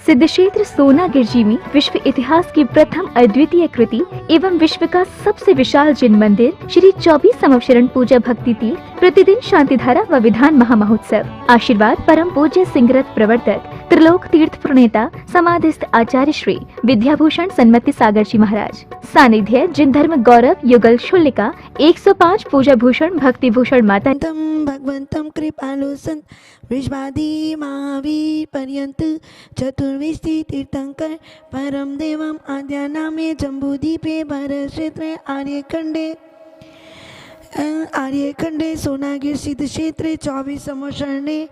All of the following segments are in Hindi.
सिद्धक्षेत्र सोनागिर जी में विश्व इतिहास की प्रथम अद्वितीय कृति एवं विश्व का सबसे विशाल जिन मंदिर श्री 24 संवत्सरण पूजा भक्ति तीर्थ प्रतिदिन शांतिधारा व विधान महामहोत्सव। आशीर्वाद परम पूज्य सिंगरथ प्रवर्तक त्रिलोक तीर्थ प्रणेता समाधिस्थ आचार्य श्री विद्याभूषण सन्मति सागर जी महाराज। सानिध्य जिन धर्म गौरव युगल शुल्लिका 105 पूजा भूषण भक्ति भूषण माता भगवंतम कृपालु संत विश्वादी महावीर पर्यंत चतुर्विष्टि तीर्थंकर परम देवम आद्या नामे जम्बूदीपे भरत क्षेत्र आर्यखंडे सोनागिर सिद्ध क्षेत्र 24 संवत्सरणे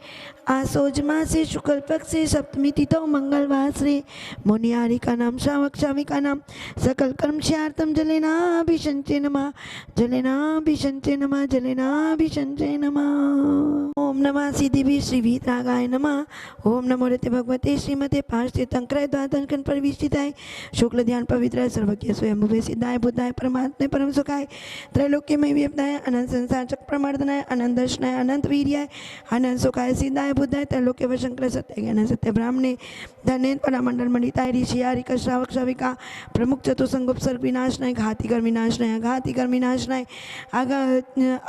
आसोज मासे शुक्ल पक्ष से सप्तमी तिथौ मंगलवार से मुनियारी का नाम श्रावक श्राविका नाम सकल कर्म श्यार्थम जलेनाभिषंचे नमः जलेनाभिषंचे नमः जलेनाभिषंचे नमः। ओम नमः सिद्धिवी श्री वीतरागाय नमः। ओम नमो रते भगवते श्रीमते पार्श्व तंक्राय द्वादश परिविष्टिताय शुक्ल ध्यान पवित्र सर्वज्ञ स्वयं सिद्धाय बुद्धाय परमात्मे परम सुखाय त्रैलोक्य में व्यपदाय अनंत संसार चक्र प्रमर्दनाय अनंत दर्शनाय अनंत वीर्याय अनंत सुखाय सिद्धाय बुद्धाय त्रैलोक्य व शंकर सत्य ज्ञान सत्य ब्राह्मणे धनेन परामंडल मंडिताय ऋषि आरिका श्रावक श्राविका प्रमुख चतुसंग उपसर्ग विनाशनाय घातिकर विनाशनाय आगा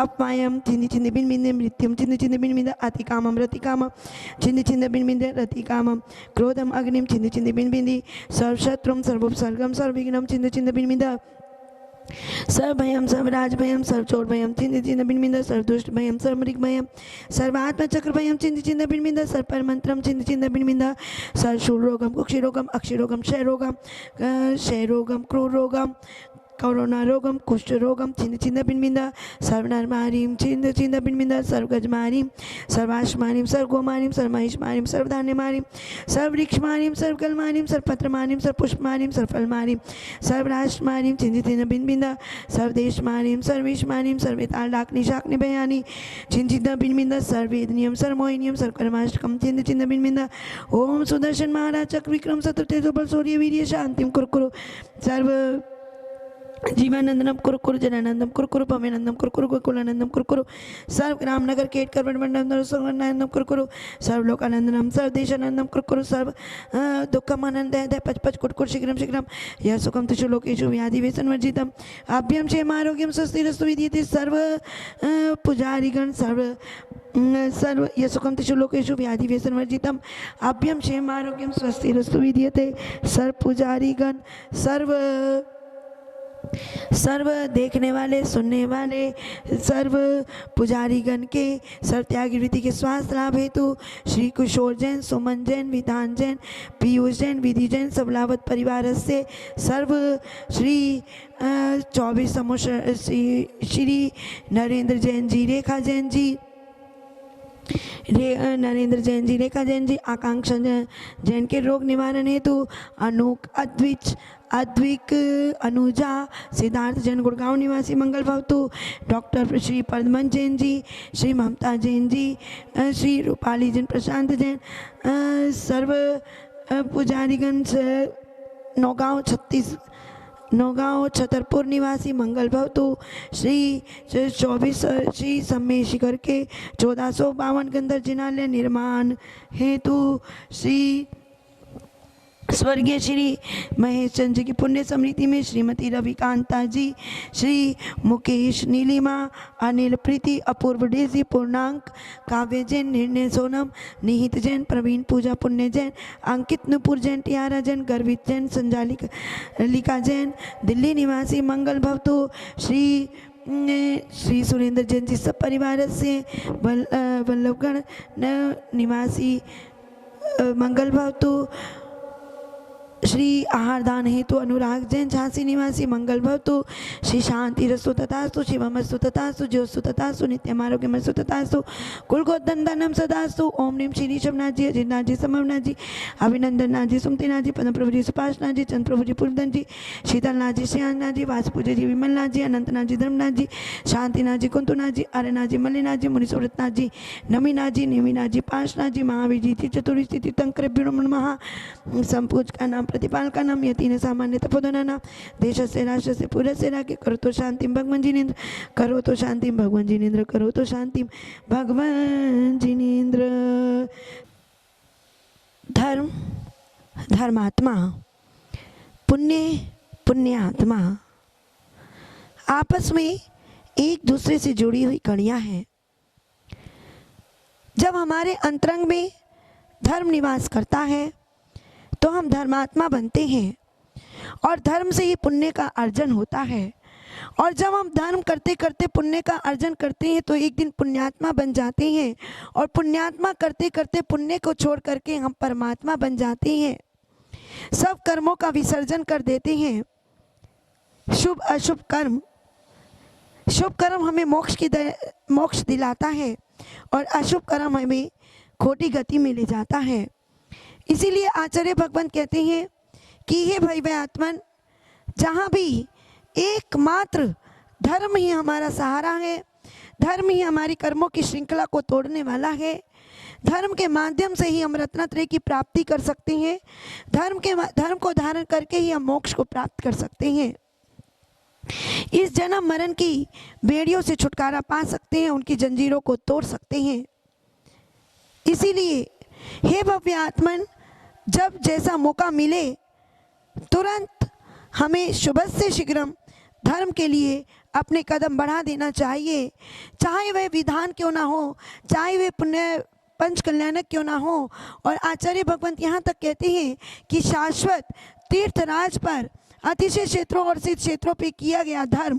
अपमायम छिंदी छिंदी बिन बिंदे मृत्युम छिंदी छिंदी बिन बिंदे अतिकामम रतिकामम छिंदी छिंदी बिन बिंदे रतिकामम क्रोधम अग्निम छिंदी छिंदी बिन बिंदी सर्वशत्रुम सर्वोपसर्गम सर्वविघ्नम छिंदी छिंदी बिन बिंदे सर्वभयम सर्वराज भयम सर्वचोर भयम चिंद चिंद बिनबिंद सर्वदुष्ट भयम सर्वमृग भयम सर्वात्म चक्र भयम चिंद चिंद बिनबिंद सर्पर मंत्रम चिंद चिंद बिनबिंद सर्वशूल रोगम कुक्षिरोगम अक्षिरोगम क्षयरोगम क्रूर रोगम कोरोना रोगम कुष्ठ रोगम छिंद छिंद बिनबिंद सर्वनरमारीम छिंद छिंद बिनबिंद सर्वगजमारीम सर्वाश्मारीम सर्वगोमारीम सर्वमहिषमारीम सर्वधान्यमारीम सर्ववृक्षमारीम सर्वकलमारीम सर्वपत्रमारीम सर्वपुष्पमारीम सर्वफलमारीम सर्वराष्ट्रमारीम छिंद छिंद बिनबिंद सर्वदेशमारीम सर्वेशमारीम सर्वेताल डाकनी शाकनी बयानी छिंद छिंद बिनबिंद सर्वेदनियम सर्वमोहिनियम सर्वकर्माष्टकम छिंद छिंद बिनबिंद ओम सुदर्शन महाराज चक्र विक्रम शत्रुतेजो बल सूर्य वीर्य शांतिम कुरकुरु सर्व जीवानंदनम कुरकुरु जनानंदम कुरकुरु पमेनंदम कुरकुरु गोकुलानंदम कुरकुरु सर्व रामनगर केटकर वनमंडलम सर्वानंदम कुरकुरु सर्वलोकानंदनम सर्वदेशानंदम कुरकुरु सर्व दुःखमानंद दय पच पच कुटकुट शीघ्रम शीघ्रम यह सुखम तिषु लोकेषु व्याधि व्यसनवर्जितम अभ्यम क्षेम आरोग्यम स्वस्तिरस्तु विद्यते सर्व पुजारीगण सर्व यह सुखम तिषु लोकेषु व्याधि व्यसनवर्जितम अभ्यम क्षेम आरोग्यम स्वस्तिरस्तु विद्यते सर्व पुजारीगण सर्व देखने वाले सुनने वाले सर्व पुजारीगण के सर्व त्यागी वृत्ति के स्वास्थ्य लाभ हेतु श्री किशोर जैन सुमन जैन विधान जैन पीयूष जैन विधि जैन सबलावत परिवार से सर्व श्री 24 संवत्सर श्री नरेंद्र जैन जी रेखा जैन जी नरेंद्र जैन जी रेखा जैन जी आकांक्षा जैन के रोग निवारण हेतु अनूक अद्विक अनुजा सिद्धार्थ जैन गुड़गांव निवासी मंगल भवतु डॉक्टर श्री पद्मन जैन जी श्री ममता जैन जी श्री रूपाली जैन प्रशांत जैन सर्व पुजारीगण नौगांव छतरपुर निवासी मंगल भवतु श्री 24 श्री सम्मेश शिखर के 1452 गंधर जिनालय निर्माण हेतु श्री स्वर्गीय श्री महेश चंद्र जी की पुण्य स्मृति में श्रीमती रविकांता जी श्री मुकेश नीलिमा अनिल प्रीति अपूर्व डेजी पूर्णांक काव्य जैन निर्णय सोनम निहित जैन प्रवीण पूजा पुण्य जैन अंकित नुपुर जैन टियारा जैन गर्वित जैन संजालिका जैन दिल्ली निवासी मंगल भवतु श्री सुरेंद्र जैन जी सब परिवार से वल्लभगढ़ निवासी मंगल भवतु श्री आहारदान हेतु अनुराग जैन झांसी निवासी मंगल भवतु श्री शांति रस्तु तथास्तु शिवमस्तु तथास्तु ज्योस्तु तथास्तु नित्यम आरोग्यमस्तु तथास्तु कुलगोदंदनम सदास्तु ओम नीम श्री ऋषभनाथ जी अजितनाथ जी समवनाथ जी अभिनंदन नाथ जी सुमतिनाथ जी पद्म प्रभु जी सुभाषनाथ जी चंद्र प्रभु जी पूर्णधन जी शीतलनाथ जी श्रेयानाथ जी वासुपूजा जी विमलनाथ जी अनंतनाथ जी धर्मनाथ जी शांतिनाथ जी कुंतुनाथ जी आर्यनाथ जी मल्लिनाथ जी मुनि सुव्रतनाथ जी नमीनाथ जी नेमिनाथ जी पांचनाथ जी महावीर जी चतुर्विश तीर्थंकर महा संपूज का नाम प्रतिपाल का नाम यतीन सामान्य तपोधना नाम देश से राष्ट्र से पूरे से राके करो तो शांति भगवान जिनेन्द्र करो तो शांति भगवान जिनेन्द्र करो तो शांति भगवान जिनेन्द्र। धर्म धर्मात्मा, पुण्य पुण्यात्मा आपस में एक दूसरे से जुड़ी हुई कड़ियाँ हैं। जब हमारे अंतरंग में धर्म निवास करता है तो हम धर्मात्मा बनते हैं और धर्म से ही पुण्य का अर्जन होता है। और जब हम धर्म करते करते पुण्य का अर्जन करते हैं तो एक दिन पुण्यात्मा बन जाते हैं और पुण्यात्मा करते करते पुण्य को छोड़ करके हम परमात्मा बन जाते हैं। सब कर्मों का विसर्जन कर देते हैं। शुभ अशुभ कर्म, शुभ कर्म हमें मोक्ष दिलाता है और अशुभ कर्म हमें खोटी गति में ले जाता है। इसीलिए आचार्य भगवान कहते हैं कि हे भैवात्मन, जहाँ भी एकमात्र धर्म ही हमारा सहारा है, धर्म ही हमारी कर्मों की श्रृंखला को तोड़ने वाला है, धर्म के माध्यम से ही हम रत्नत्रय की प्राप्ति कर सकते हैं, धर्म को धारण करके ही हम मोक्ष को प्राप्त कर सकते हैं। इस जन्म मरण की बेड़ियों से छुटकारा पा सकते हैं, उनकी जंजीरों को तोड़ सकते हैं। इसीलिए हे भव्य आत्मन, जब जैसा मौका मिले तुरंत हमें शुभ से शीघ्रम धर्म के लिए अपने कदम बढ़ा देना चाहिए। चाहे वह विधान क्यों ना हो, चाहे वह पुण्य पंच कल्याणक क्यों ना हो। और आचार्य भगवंत यहाँ तक कहते हैं कि शाश्वत तीर्थराज पर अतिशय क्षेत्रों और सिद्ध क्षेत्रों पे किया गया धर्म,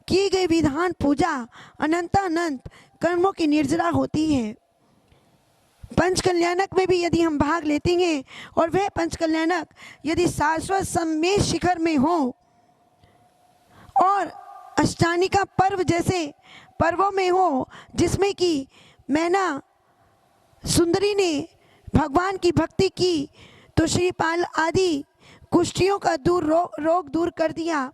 की गई विधान पूजा अनंतानंत कर्मों की निर्जरा होती है। पंच कल्याणक में भी यदि हम भाग लेते हैं और वह पंच कल्याणक यदि शाश्वत सम्मेश शिखर में हो और अष्टानिका पर्व जैसे पर्वों में हो, जिसमें कि मैना सुंदरी ने भगवान की भक्ति की तो श्रीपाल आदि कुष्ठियों का रोग दूर कर दिया,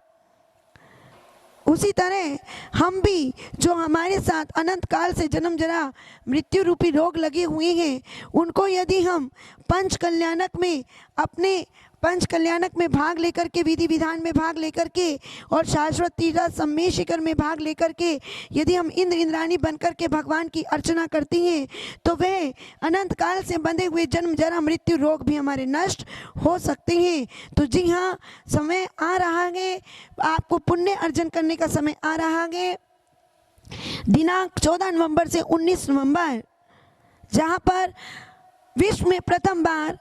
उसी तरह हम भी जो हमारे साथ अनंत काल से जन्म जरा मृत्यु रूपी रोग लगे हुए हैं, उनको यदि हम पंच कल्याणक में अपने पंच कल्याणक में भाग लेकर के, विधि विधान में भाग लेकर के और शाश्वत तीर्थ सम्मेश शिखर में भाग लेकर के यदि हम इंद्र इंद्राणी बनकर के भगवान की अर्चना करती हैं तो वह अनंत काल से बंधे हुए जन्म जरा मृत्यु रोग भी हमारे नष्ट हो सकते हैं। तो जी हाँ, समय आ रहा है, आपको पुण्य अर्जन करने का समय आ रहा है। दिनांक 14 नवंबर से 19 नवंबर, जहाँ पर विश्व में प्रथम बार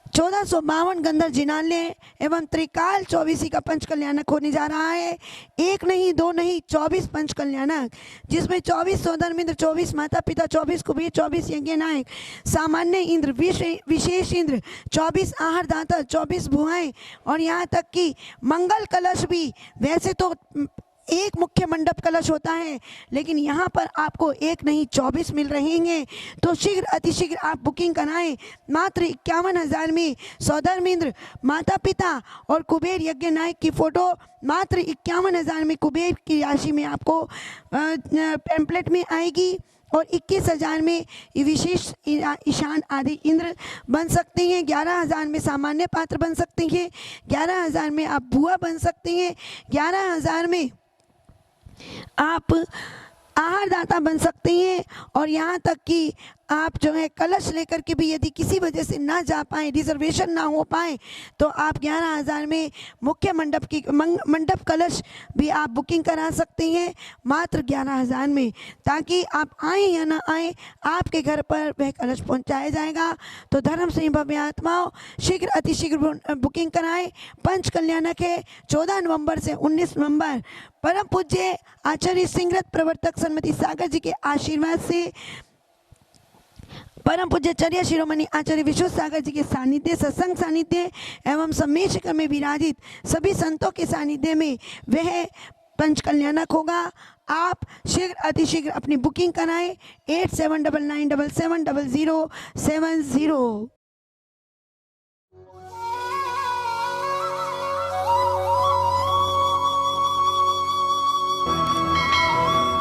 1452 गंधर्व जिनालय एवं त्रिकाल 24 का पंच कल्याणक होने जा रहा है। एक नहीं, दो नहीं, 24 पंच कल्याणक, जिसमें 24 सौधर्मिंद्र, 24 माता पिता, 24 कुबेर, 24 यज्ञ नायक, सामान्य इंद्र, विशेष इंद्र, 24 आहार दाता, 24 भुआएं और यहाँ तक कि मंगल कलश भी। वैसे तो एक मुख्य मंडप कलश होता है, लेकिन यहाँ पर आपको एक नहीं 24 मिल रहे हैं। तो शीघ्र अतिशीघ्र आप बुकिंग कराएं। मात्र 51,000 में सौधर्मिंद्र, माता पिता और कुबेर यज्ञ नायक की फ़ोटो मात्र 51,000 में कुबेर की राशि में आपको पैम्पलेट में आएगी और 21,000 में विशेष ईशान आदि इंद्र बन सकते हैं। 11,000 में सामान्य पात्र बन सकते हैं। 11,000 में आप बुआ बन सकते हैं। 11,000 में आप आहार दाता बन सकते हैं। और यहाँ तक कि आप जो है कलश लेकर के भी यदि किसी वजह से ना जा पाए, रिजर्वेशन ना हो पाए, तो आप 11,000 में मुख्य मंडप कलश भी आप बुकिंग करा सकते हैं मात्र 11,000 में, ताकि आप आए या ना आए आपके घर पर वह कलश पहुंचाया जाएगा। तो धर्म सिंह भव्य आत्माओं, शीघ्र अतिशीघ्र बुकिंग कराएं। पंच कल्याणक है 14 नवंबर से 19 नवंबर। परम पूज्य आचार्य सिंहरथ प्रवर्तक सन्मति सागर जी के आशीर्वाद से, परम पूज्य चर्या शिरोमणि आचार्य विश्व सागर जी के सानिध्य, सत्संग सानिध्य एवं सम्मेश में विराजित सभी संतों के सानिध्य में वह पंच कल्याणक होगा। आप शीघ्र अतिशीघ्र अपनी बुकिंग कराएं। 8799770070।